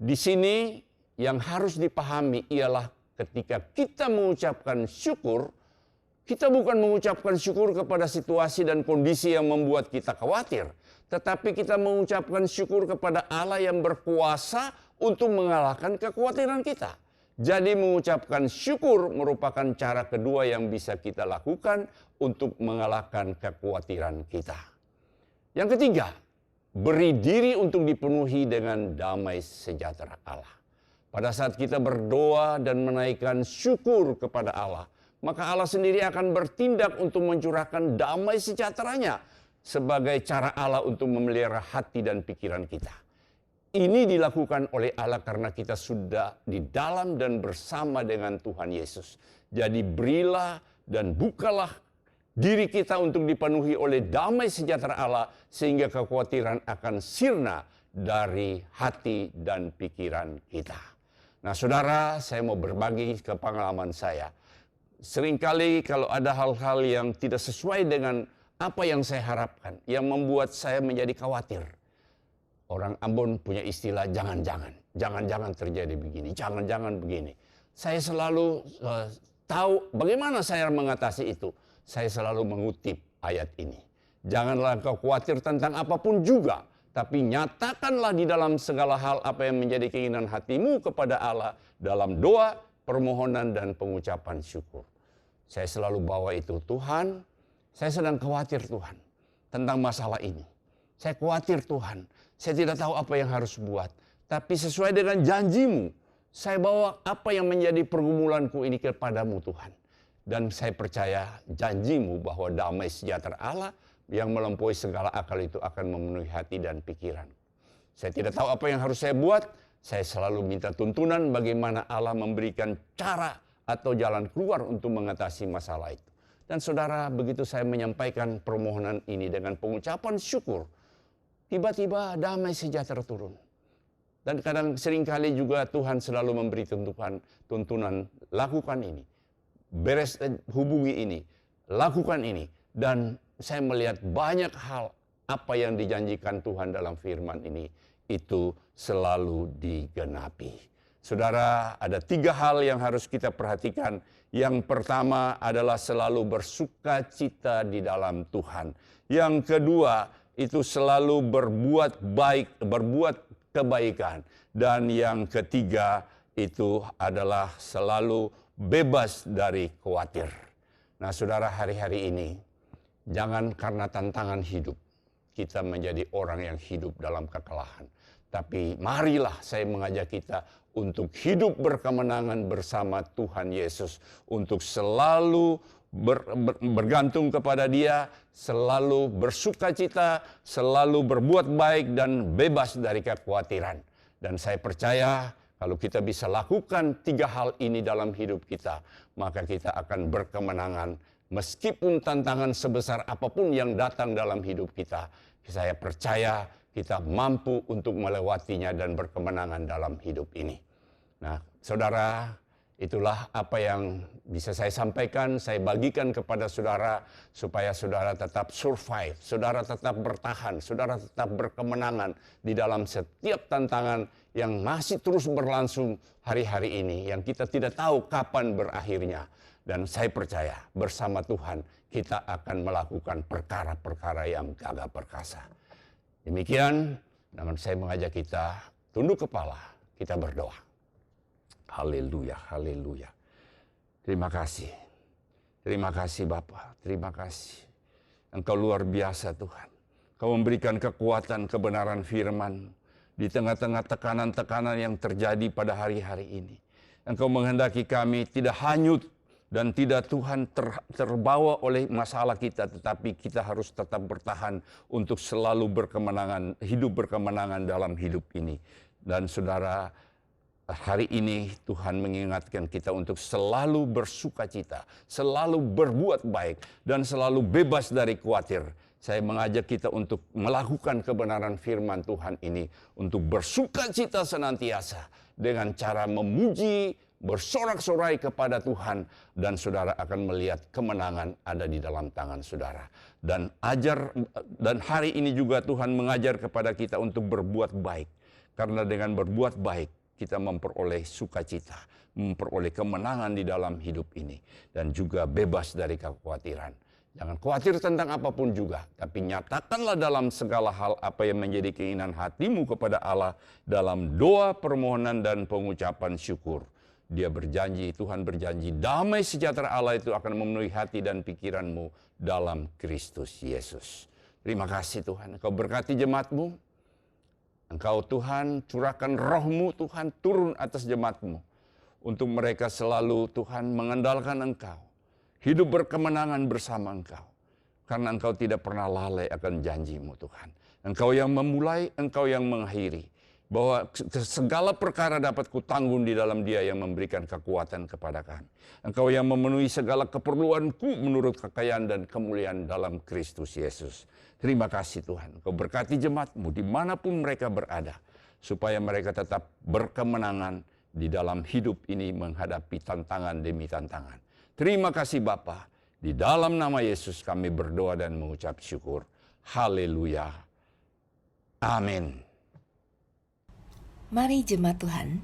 Di sini yang harus dipahami ialah ketika kita mengucapkan syukur, kita bukan mengucapkan syukur kepada situasi dan kondisi yang membuat kita khawatir, tetapi kita mengucapkan syukur kepada Allah yang berkuasa untuk mengalahkan kekhawatiran kita. Jadi mengucapkan syukur merupakan cara kedua yang bisa kita lakukan untuk mengalahkan kekhawatiran kita. Yang ketiga, beri diri untuk dipenuhi dengan damai sejahtera Allah. Pada saat kita berdoa dan menaikkan syukur kepada Allah, maka Allah sendiri akan bertindak untuk mencurahkan damai sejahteranya sebagai cara Allah untuk memelihara hati dan pikiran kita. Ini dilakukan oleh Allah karena kita sudah di dalam dan bersama dengan Tuhan Yesus. Jadi berilah dan bukalah diri kita untuk dipenuhi oleh damai sejahtera Allah sehingga kekhawatiran akan sirna dari hati dan pikiran kita. Nah saudara, saya mau berbagi ke pengalaman saya. Seringkali kalau ada hal-hal yang tidak sesuai dengan apa yang saya harapkan, yang membuat saya menjadi khawatir. Orang Ambon punya istilah jangan-jangan terjadi begini, jangan-jangan begini. Saya selalu tahu bagaimana saya mengatasi itu. Saya selalu mengutip ayat ini. Janganlah kau khawatir tentang apapun juga, tapi nyatakanlah di dalam segala hal apa yang menjadi keinginan hatimu kepada Allah dalam doa, permohonan, dan pengucapan syukur. Saya selalu bawa itu, Tuhan, saya sedang khawatir Tuhan tentang masalah ini. Saya khawatir Tuhan, saya tidak tahu apa yang harus buat. Tapi sesuai dengan janjimu, saya bawa apa yang menjadi pergumulanku ini kepadamu Tuhan. Dan saya percaya janjimu bahwa damai sejahtera Allah yang melampaui segala akal itu akan memenuhi hati dan pikiran. Saya tidak tahu apa yang harus saya buat. Saya selalu minta tuntunan bagaimana Allah memberikan cara atau jalan keluar untuk mengatasi masalah itu. Dan saudara, begitu saya menyampaikan permohonan ini dengan pengucapan syukur, tiba-tiba damai sejahtera turun. Dan seringkali juga Tuhan selalu memberi tuntunan, lakukan ini. Hubungi ini, lakukan ini. Dan saya melihat banyak hal apa yang dijanjikan Tuhan dalam firman ini itu selalu digenapi. Saudara, ada 3 hal yang harus kita perhatikan. Yang pertama adalah selalu bersuka cita di dalam Tuhan. Yang kedua itu selalu berbuat baik, berbuat kebaikan. Dan yang ketiga itu adalah selalu bebas dari khawatir. Nah saudara, hari-hari ini jangan karena tantangan hidup kita menjadi orang yang hidup dalam kekalahan. Tapi marilah saya mengajak kita untuk hidup berkemenangan bersama Tuhan Yesus. Untuk selalu bergantung kepada Dia, selalu bersuka cita, selalu berbuat baik dan bebas dari kekhawatiran. Dan saya percaya kalau kita bisa lakukan 3 hal ini dalam hidup kita, maka kita akan berkemenangan. Meskipun tantangan sebesar apapun yang datang dalam hidup kita, saya percaya kita mampu untuk melewatinya dan berkemenangan dalam hidup ini. Nah, saudara, itulah apa yang bisa saya sampaikan, saya bagikan kepada saudara supaya saudara tetap survive, saudara tetap bertahan, saudara tetap berkemenangan di dalam setiap tantangan yang masih terus berlangsung hari-hari ini, yang kita tidak tahu kapan berakhirnya. Dan saya percaya bersama Tuhan kita akan melakukan perkara-perkara yang gagah perkasa. Demikian, dan saya mengajak kita tunduk kepala, kita berdoa. Haleluya, haleluya. Terima kasih. Terima kasih Bapa, terima kasih. Engkau luar biasa Tuhan. Kau memberikan kekuatan kebenaran firman di tengah-tengah tekanan-tekanan yang terjadi pada hari-hari ini. Engkau menghendaki kami tidak hanyut dan tidak Tuhan terbawa oleh masalah kita, tetapi kita harus tetap bertahan untuk selalu berkemenangan, hidup berkemenangan dalam hidup ini. Dan saudara, hari ini Tuhan mengingatkan kita untuk selalu bersukacita, selalu berbuat baik, dan selalu bebas dari khawatir. Saya mengajak kita untuk melakukan kebenaran firman Tuhan ini, untuk bersukacita senantiasa dengan cara memuji, bersorak-sorai kepada Tuhan, dan saudara akan melihat kemenangan ada di dalam tangan saudara. Dan hari ini juga Tuhan mengajar kepada kita untuk berbuat baik, karena dengan berbuat baik kita memperoleh sukacita, memperoleh kemenangan di dalam hidup ini, dan juga bebas dari kekhawatiran. Jangan khawatir tentang apapun juga, tapi nyatakanlah dalam segala hal apa yang menjadi keinginan hatimu kepada Allah dalam doa, permohonan, dan pengucapan syukur. Dia berjanji, Tuhan berjanji, damai sejahtera Allah itu akan memenuhi hati dan pikiranmu dalam Kristus Yesus. Terima kasih Tuhan, Engkau berkati jemaat-Mu. Engkau Tuhan curahkan roh-Mu Tuhan turun atas jemaat-Mu. Untuk mereka selalu Tuhan mengandalkan Engkau. Hidup berkemenangan bersama Engkau. Karena Engkau tidak pernah lalai akan janji-Mu Tuhan. Engkau yang memulai, Engkau yang mengakhiri. Bahwa segala perkara dapat kutanggung di dalam Dia yang memberikan kekuatan kepada kami. Engkau yang memenuhi segala keperluanku menurut kekayaan dan kemuliaan dalam Kristus Yesus. Terima kasih Tuhan. Engkau berkati jemaat-Mu dimanapun mereka berada. Supaya mereka tetap berkemenangan di dalam hidup ini menghadapi tantangan demi tantangan. Terima kasih Bapa. Di dalam nama Yesus kami berdoa dan mengucap syukur. Haleluya. Amin. Mari jemaat Tuhan,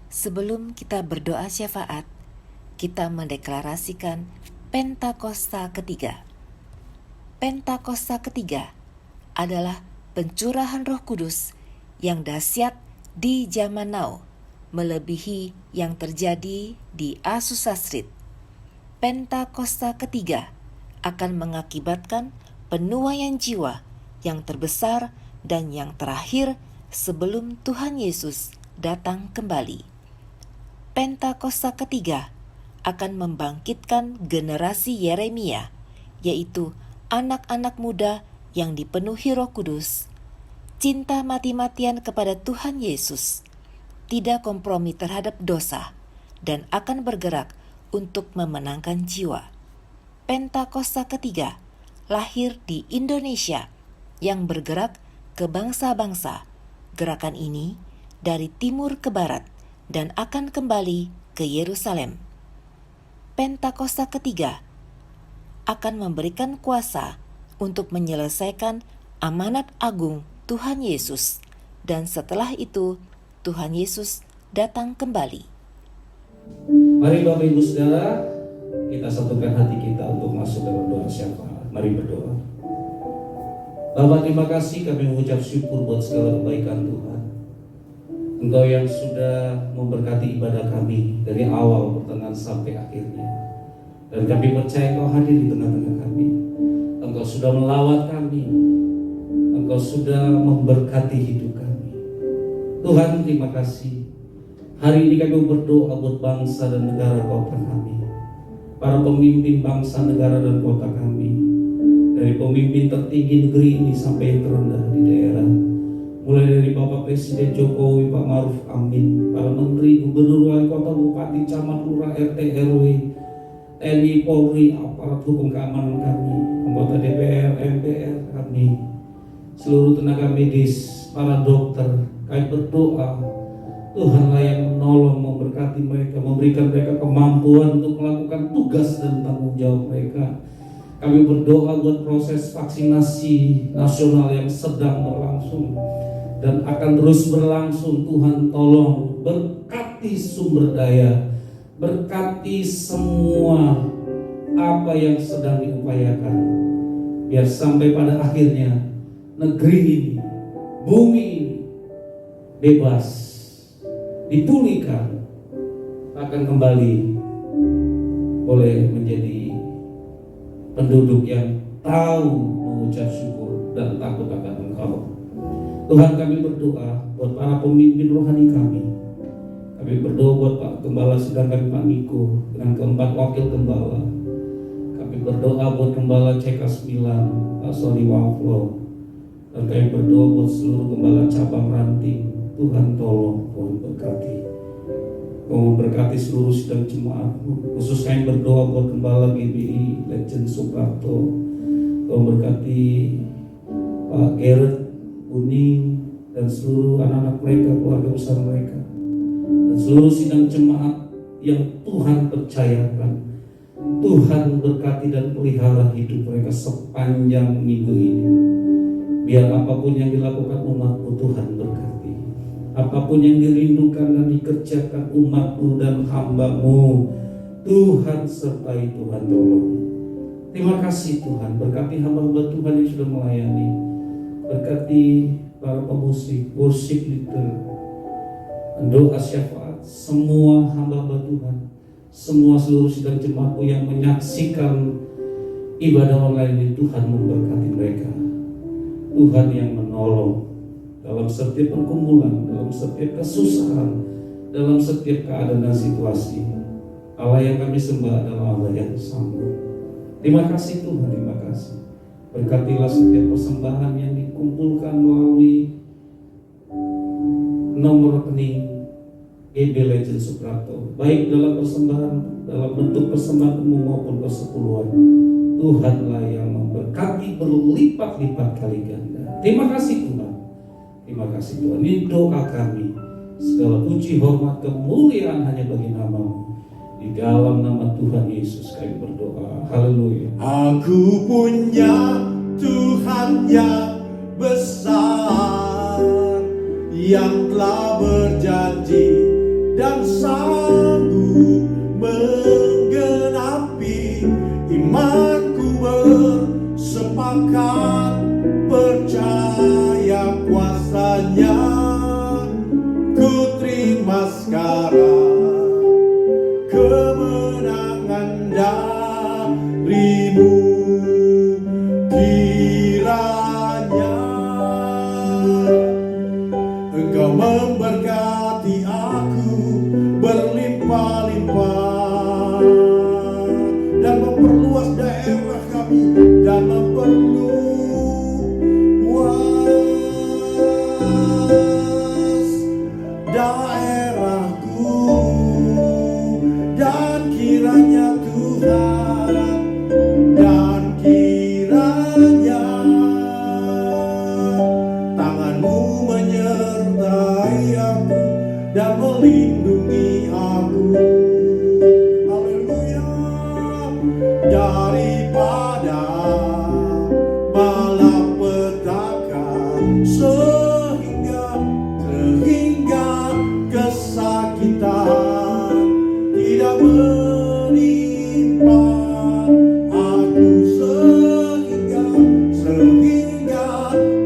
sebelum kita berdoa syafaat, kita mendeklarasikan Pentakosta ketiga. Pentakosta ketiga adalah pencurahan Roh Kudus yang dahsyat di zaman now, melebihi yang terjadi di Azusa Street. Pentakosta ketiga akan mengakibatkan penuaian jiwa yang terbesar dan yang terakhir sebelum Tuhan Yesus datang kembali. Pentakosta ketiga akan membangkitkan generasi Yeremia, yaitu anak-anak muda yang dipenuhi Roh Kudus, cinta mati-matian kepada Tuhan Yesus, tidak kompromi terhadap dosa, dan akan bergerak untuk memenangkan jiwa. Pentakosta ketiga lahir di Indonesia yang bergerak ke bangsa-bangsa. Gerakan ini dari timur ke barat dan akan kembali ke Yerusalem. Pentakosta ketiga akan memberikan kuasa untuk menyelesaikan amanat agung Tuhan Yesus, dan setelah itu Tuhan Yesus datang kembali. Mari Bapak Ibu Saudara, kita satukan hati kita untuk masuk dalam doa syafaat. Mari berdoa. Bapak, terima kasih, kami mengucap syukur buat segala kebaikan Tuhan. Engkau yang sudah memberkati ibadah kami dari awal, pertengahan sampai akhirnya. Dan kami percaya Engkau hadir di tengah-tengah kami. Engkau sudah melawat kami. Engkau sudah memberkati hidup kami. Tuhan, terima kasih. Hari ini kami berdoa buat bangsa dan negara kota kami. Para pemimpin bangsa, negara, dan kota kami. Dari pemimpin tertinggi negeri ini sampai yang terendah di daerah. mulai dari Bapak Presiden Jokowi, Pak Maruf Amin, para menteri, gubernur, wali kota, bupati, camat, lurah, RT, RW, TNI, Polri, aparat hukum keamanan kami, anggota DPR, MPR kami, seluruh tenaga medis, para dokter. Kami berdoa Tuhanlah yang menolong, memberkati mereka, memberikan mereka kemampuan untuk melakukan tugas dan tanggung jawab mereka. Kami berdoa buat proses vaksinasi nasional yang sedang berlangsung dan akan terus berlangsung. Tuhan tolong berkati sumber daya, berkati semua apa yang sedang diupayakan, biar sampai pada akhirnya negeri ini, bumi ini bebas, dipulihkan, akan kembali boleh menjadi penduduk yang tahu mengucap syukur dan takut akan Engkau. Tuhan, kami berdoa buat para pemimpin rohani kami. Kami berdoa buat Pak Gembala sedang kami Pak Niko dengan keempat wakil gembala. Kami berdoa buat Gembala CK9 Pak Soli Waflo. Dan kami berdoa buat seluruh gembala cabang ranting. Tuhan tolong, Tuhan berkati. Kau memberkati seluruh sidang jemaatmu. Khusus kami berdoa buat Gembala GBI Legend Suprapto. Kau memberkati Pak Gerrit Kuning dan seluruh anak-anak mereka, keluarga besar mereka, dan seluruh sidang jemaat yang Tuhan percayakan. Tuhan berkati dan pelihara hidup mereka sepanjang minggu ini. Biar apapun yang dilakukan umat-Mu, Tuhan berkati. Apapun yang dirindukan dan dikerjakan umat-Mu dan hamba-Mu, Tuhan sertai, Tuhan tolong. Terima kasih Tuhan, berkati hamba-hamba Tuhan yang sudah melayani. Berkati para pemusik, worship leader, doa syafaat, semua hamba-hamba Tuhan, semua seluruh sidang jemaat-Mu yang menyaksikan ibadah online ini. Tuhan memberkati mereka. Tuhan yang menolong dalam setiap pergumulan, dalam setiap kesusahan, dalam setiap keadaan dan situasi. Allah yang kami sembah adalah Allah yang sanggup. Terima kasih Tuhan, terima kasih. Berkatilah setiap persembahan yang dikumpulkan melalui nomor rekening GB Legend Suprapto, baik dalam persembahan, dalam bentuk persembahan umum maupun persepuluhan. Tuhanlah yang memberkati berlipat-lipat kali ganda. Terima kasih Tuhan. Terima kasih Tuhan. Ini doa kami. Segala puji, hormat, kemuliaan hanya bagi nama-Mu. Di dalam nama Tuhan Yesus kami berdoa. Haleluya. Aku punya Tuhan yang besar, yang telah berjanji dan sanggup menggenapi. Imanku bersepakat percaya kuasa-Nya. Ku terima sekarang kemenangan dari-Mu. Kiranya Engkau memberkati aku berlimpah-limpah dan memperluas daerah kami dan memperluas daerahku. Dan kiranya Tuhan, dan kiranya tangan-Mu menyertai aku dan melindungi aku. Haleluya. Daripada malapetaka sehingga kesakitan tidak menimpa aku, sehingga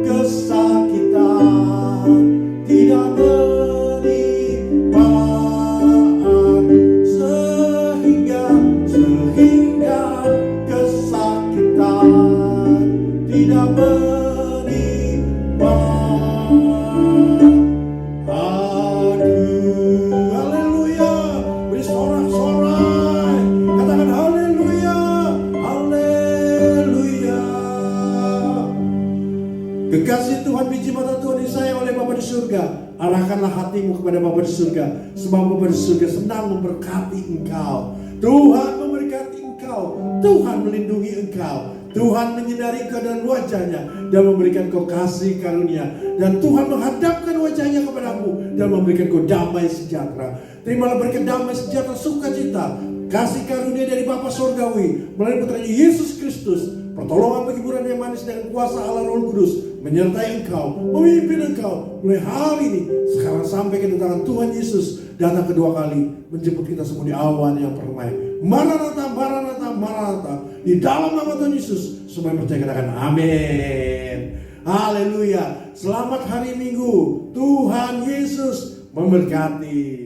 kesakitan tidak menimpa aku, sehingga kesakitan tidak menimpa aku. Haleluya. Beri sorak-sorai, katakan haleluya, haleluya. Kekasih Tuhan, biji mata Tuhan disayang oleh surga, arahkanlah hatimu kepada Bapa di surga, sebab Bapa di surga sedang memberkati engkau. Tuhan memberkati engkau, Tuhan melindungi engkau, Tuhan menyinari engkau dengan wajahnya dan memberikan kau kasih karunia, dan Tuhan menghadapkan wajahnya kepadamu dan memberikan kau damai sejahtera. Terimalah berkat damai sejahtera, sukacita, kasih karunia dari Bapa Surgawi melalui putranya Yesus Kristus, pertolongan penghiburan yang manis dan kuasa Allah Roh Kudus menyertai engkau, memimpin engkau mulai hari ini sekarang sampai kedatangan Tuhan Yesus datang kedua kali menjemput kita semua di awan yang permai. Maranatha, Maranatha, Maranatha. Di dalam nama Tuhan Yesus semua yang percaya katakan amin. Haleluya. Selamat hari Minggu. Tuhan Yesus memberkati.